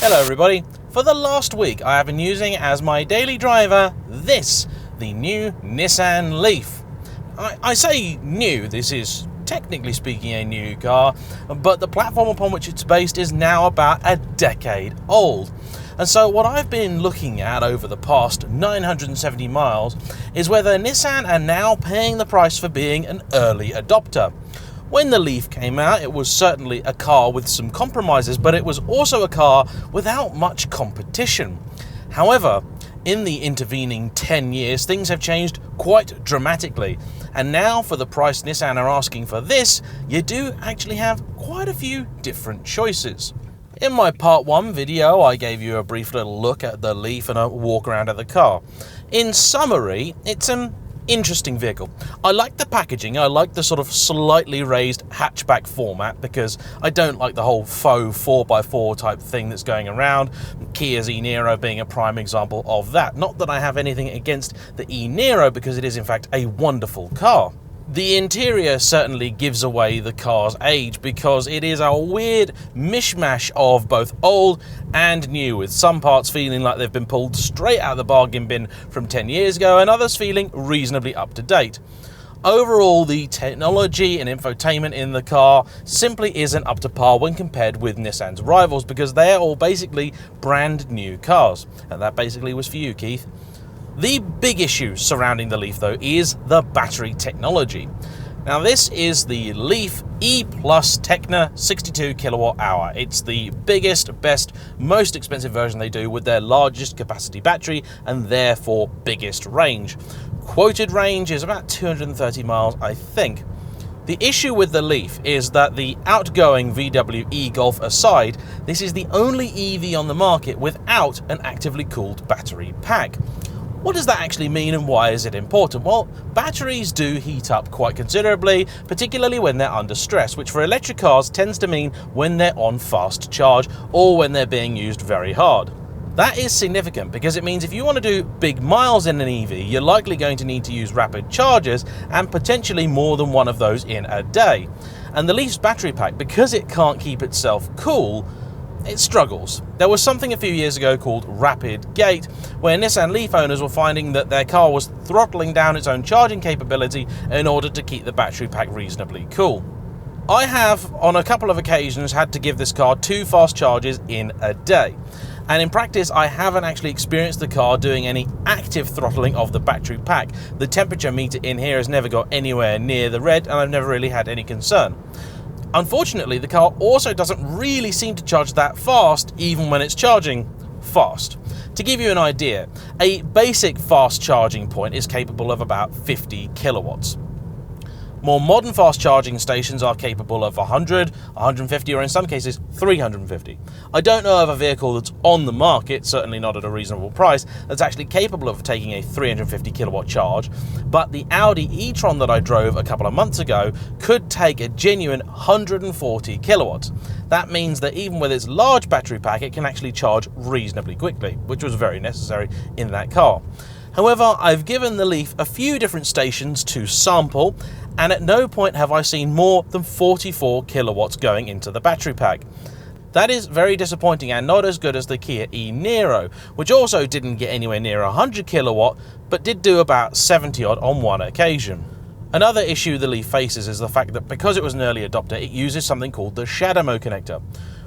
Hello everybody. For the last week I have been using as my daily driver the new Nissan Leaf. I say new, this is technically speaking a new car, but the platform upon which it's based is now about a decade old. And so what I've been looking at over the past 970 miles is whether Nissan are now paying the price for being an early adopter. When the Leaf came out, it was certainly a car with some compromises, but it was also a car without much competition. However, in the intervening 10 years, things have changed quite dramatically. And now, for the price Nissan are asking for this, you do actually have quite a few different choices. In my part 1 video, I gave you a brief little look at the Leaf and a walk around of the car. In summary, it's an interesting vehicle. I like the packaging. I like the sort of slightly raised hatchback format because I don't like the whole faux 4x4 type thing that's going around. Kia's e-Niro being a prime example of that. Not that I have anything against the e-Niro because it is in fact a wonderful car. The interior certainly gives away the car's age because it is a weird mishmash of both old and new, with some parts feeling like they've been pulled straight out of the bargain bin from 10 years ago and others feeling reasonably up to date. Overall, the technology and infotainment in the car simply isn't up to par when compared with Nissan's rivals because they're all basically brand new cars. And that basically was for you, Keith. The big issue surrounding the Leaf, though, is the battery technology. Now, this is the Leaf E Plus Tekna 62 kilowatt hour. It's the biggest, best, most expensive version they do with their largest capacity battery and therefore biggest range. Quoted range is about 230 miles, I think. The issue with the Leaf is that the outgoing VW e-Golf aside, this is the only EV on the market without an actively cooled battery pack. What does that actually mean and why is it important? Well, batteries do heat up quite considerably, particularly when they're under stress, which for electric cars tends to mean when they're on fast charge or when they're being used very hard. That is significant because it means if you want to do big miles in an EV, you're likely going to need to use rapid chargers and potentially more than one of those in a day. And the Leaf's battery pack, because it can't keep itself cool, it struggles. There was something a few years ago called Rapid Gate, where Nissan Leaf owners were finding that their car was throttling down its own charging capability in order to keep the battery pack reasonably cool. I have, on a couple of occasions, had to give this car 2 fast charges in a day. And in practice, I haven't actually experienced the car doing any active throttling of the battery pack. The temperature meter in here has never got anywhere near the red, and I've never really had any concern. Unfortunately, the car also doesn't really seem to charge that fast, even when it's charging fast. To give you an idea, a basic fast charging point is capable of about 50 kilowatts. More modern fast charging stations are capable of 100, 150, or in some cases 350. I don't know of a vehicle that's on the market, certainly not at a reasonable price, that's actually capable of taking a 350 kilowatt charge, but the Audi e-tron that I drove a couple of months ago could take a genuine 140 kilowatts. That means that even with its large battery pack, it can actually charge reasonably quickly, which was very necessary in that car. However, I've given the Leaf a few different stations to sample, and at no point have I seen more than 44 kilowatts going into the battery pack. That is very disappointing and not as good as the Kia e-Niro, which also didn't get anywhere near 100 kilowatt, but did do about 70 odd on one occasion. Another issue the Leaf faces is the fact that because it was an early adopter, it uses something called the shadow mode connector.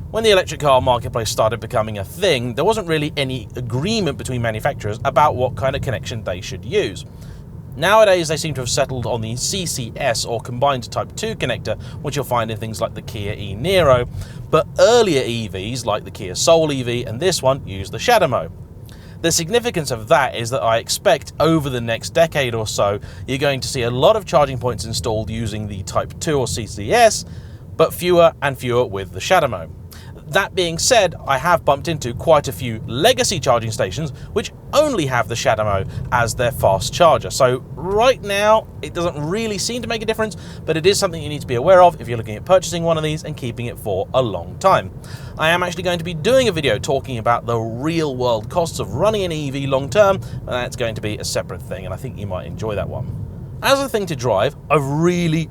When the electric car marketplace started becoming a thing, there wasn't really any agreement between manufacturers about what kind of connection they should use. Nowadays, they seem to have settled on the CCS or combined type 2 connector, which you'll find in things like the Kia e-Niro, but earlier EVs like the Kia Soul EV and this one use the shadow mode. The significance of that is that I expect over the next decade or so, you're going to see a lot of charging points installed using the type 2 or CCS, but fewer and fewer with the shadow mode. That being said, I have bumped into quite a few legacy charging stations which only have the shadow mode as their fast charger. So right now, it doesn't really seem to make a difference, but it is something you need to be aware of if you're looking at purchasing one of these and keeping it for a long time. I am actually going to be doing a video talking about the real world costs of running an EV long term, and that's going to be a separate thing, and I think you might enjoy that one. As a thing to drive, I've really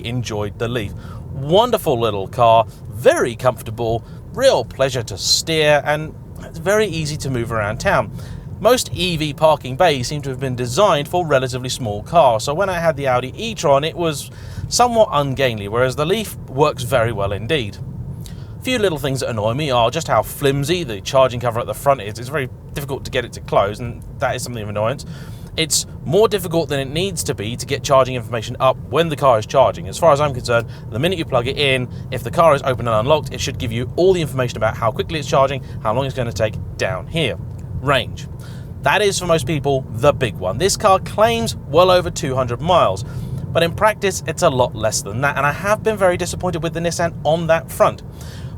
enjoyed the Leaf. Wonderful little car, very comfortable, real pleasure to steer, and it's very easy to move around town. Most EV parking bays seem to have been designed for relatively small cars, so when I had the Audi e-tron it was somewhat ungainly, whereas the Leaf works very well indeed. A few little things that annoy me are just how flimsy the charging cover at the front is. It's very difficult to get it to close, and that is something of annoyance. It's more difficult than it needs to be to get charging information up when the car is charging. As far as I'm concerned, the minute you plug it in, if the car is open and unlocked, it should give you all the information about how quickly it's charging, how long it's going to take down here. Range. That is, for most people, the big one. This car claims well over 200 miles, but in practice, it's a lot less than that, and I have been very disappointed with the Nissan on that front.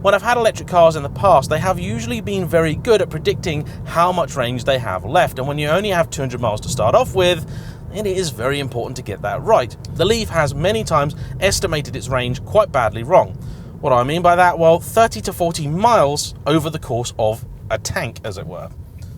When I've had electric cars in the past, they have usually been very good at predicting how much range they have left, and when you only have 200 miles to start off with, it is very important to get that right. The Leaf has many times estimated its range quite badly wrong. What do I mean by that? Well, 30 to 40 miles over the course of a tank, as it were.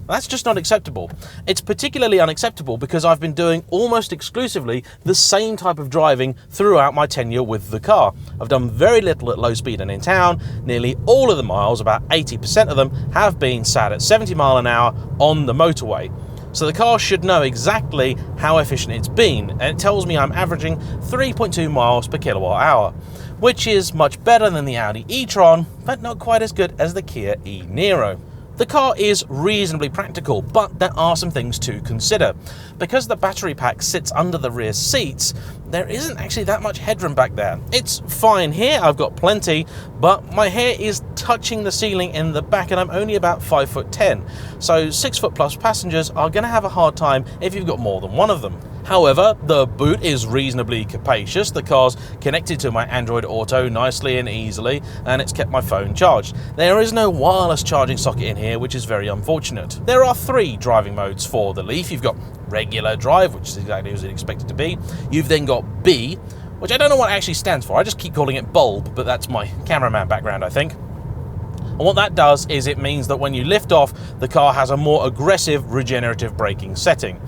That's just not acceptable. It's particularly unacceptable because I've been doing almost exclusively the same type of driving throughout my tenure with the car. I've done very little at low speed and in town. Nearly all of the miles, about 80% of them, have been sat at 70 miles an hour on the motorway. So the car should know exactly how efficient it's been, and it tells me I'm averaging 3.2 miles per kilowatt hour, which is much better than the Audi e-tron, but not quite as good as the Kia e-Niro. The car is reasonably practical, but there are some things to consider. Because the battery pack sits under the rear seats, there isn't actually that much headroom back there. It's fine here, I've got plenty, but my hair is touching the ceiling in the back and I'm only about 5'10". So 6' plus passengers are going to have a hard time if you've got more than one of them. However, the boot is reasonably capacious, the car's connected to my Android Auto nicely and easily, and it's kept my phone charged. There is no wireless charging socket in here, which is very unfortunate. There are 3 driving modes for the Leaf. You've got regular drive, which is exactly as you'd expect it to be. You've then got B, which I don't know what it actually stands for. I just keep calling it bulb, but that's my cameraman background, I think. And what that does is it means that when you lift off, the car has a more aggressive regenerative braking setting.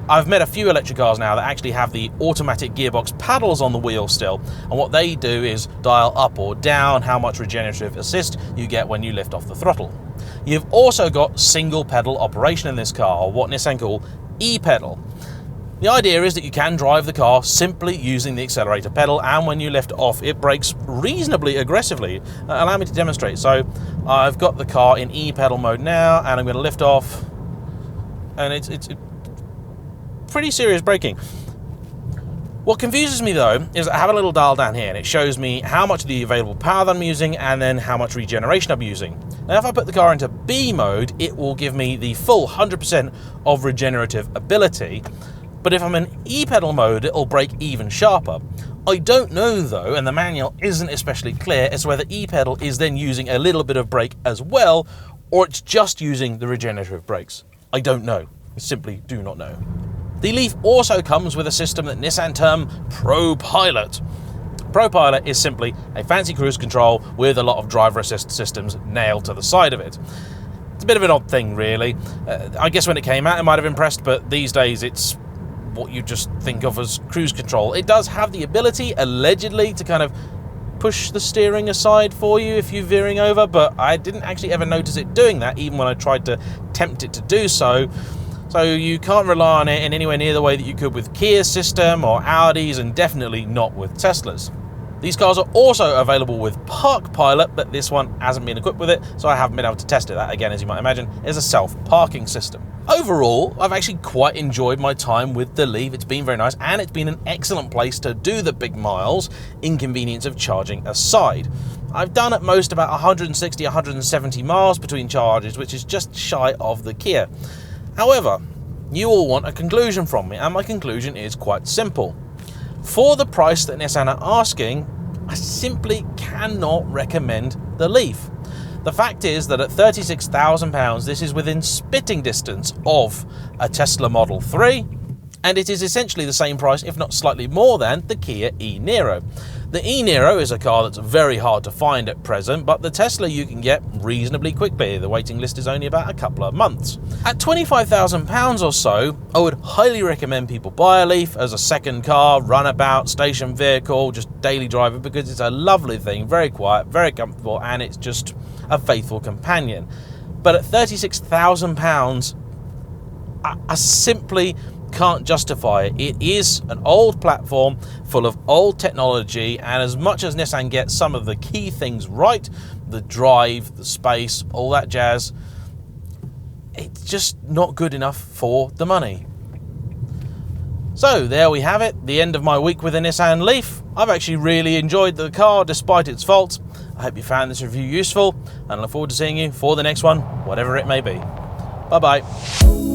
I've met a few electric cars now that actually have the automatic gearbox paddles on the wheel still, and what they do is dial up or down how much regenerative assist you get when you lift off the throttle. You've also got single pedal operation in this car, or what Nissan call e-pedal. The idea is that you can drive the car simply using the accelerator pedal, and when you lift off it brakes reasonably aggressively. Allow me to demonstrate. So I've got the car in e-pedal mode now, and I'm going to lift off, and it's pretty serious braking. What confuses me though is I have a little dial down here and it shows me how much of the available power that I'm using and then how much regeneration I'm using. Now if I put the car into B mode, it will give me the full 100% of regenerative ability, but if I'm in e-pedal mode it'll brake even sharper. I don't know though, and the manual isn't especially clear as to whether e-pedal is then using a little bit of brake as well, or it's just using the regenerative brakes. I don't know. I simply do not know. The Leaf also comes with a system that Nissan term ProPilot. ProPilot is simply a fancy cruise control with a lot of driver assist systems nailed to the side of it. It's a bit of an odd thing, really. I guess when it came out it might have impressed, but these days it's what you just think of as cruise control. It does have the ability, allegedly, to kind of push the steering aside for you if you're veering over, but I didn't actually ever notice it doing that, even when I tried to tempt it to do so. So you can't rely on it in anywhere near the way that you could with Kia's system or Audi's, and definitely not with Tesla's. These cars are also available with Park Pilot, but this one hasn't been equipped with it, so I haven't been able to test it. That, again, as you might imagine, is a self-parking system. Overall, I've actually quite enjoyed my time with the Leaf. It's been very nice, and it's been an excellent place to do the big miles, inconvenience of charging aside. I've done at most about 160, 170 miles between charges, which is just shy of the Kia. However, you all want a conclusion from me, and my conclusion is quite simple. For the price that Nissan are asking, I simply cannot recommend the Leaf. The fact is that at £36,000, this is within spitting distance of a Tesla Model 3, and it is essentially the same price, if not slightly more than, the Kia e-Niro. The e-Niro is a car that's very hard to find at present, but the Tesla you can get reasonably quickly. The waiting list is only about a couple of months. At £25,000 or so, I would highly recommend people buy a Leaf as a second car, runabout, station vehicle, just daily driver, because it's a lovely thing, very quiet, very comfortable, and it's just a faithful companion. But at £36,000, I simply can't justify it. It is an old platform full of old technology, and as much as Nissan gets some of the key things right, the drive, the space, all that jazz, it's just not good enough for the money. So there we have it, the end of my week with the Nissan Leaf. I've actually really enjoyed the car despite its faults. I hope you found this review useful, and I look forward to seeing you for the next one, whatever it may be. Bye bye.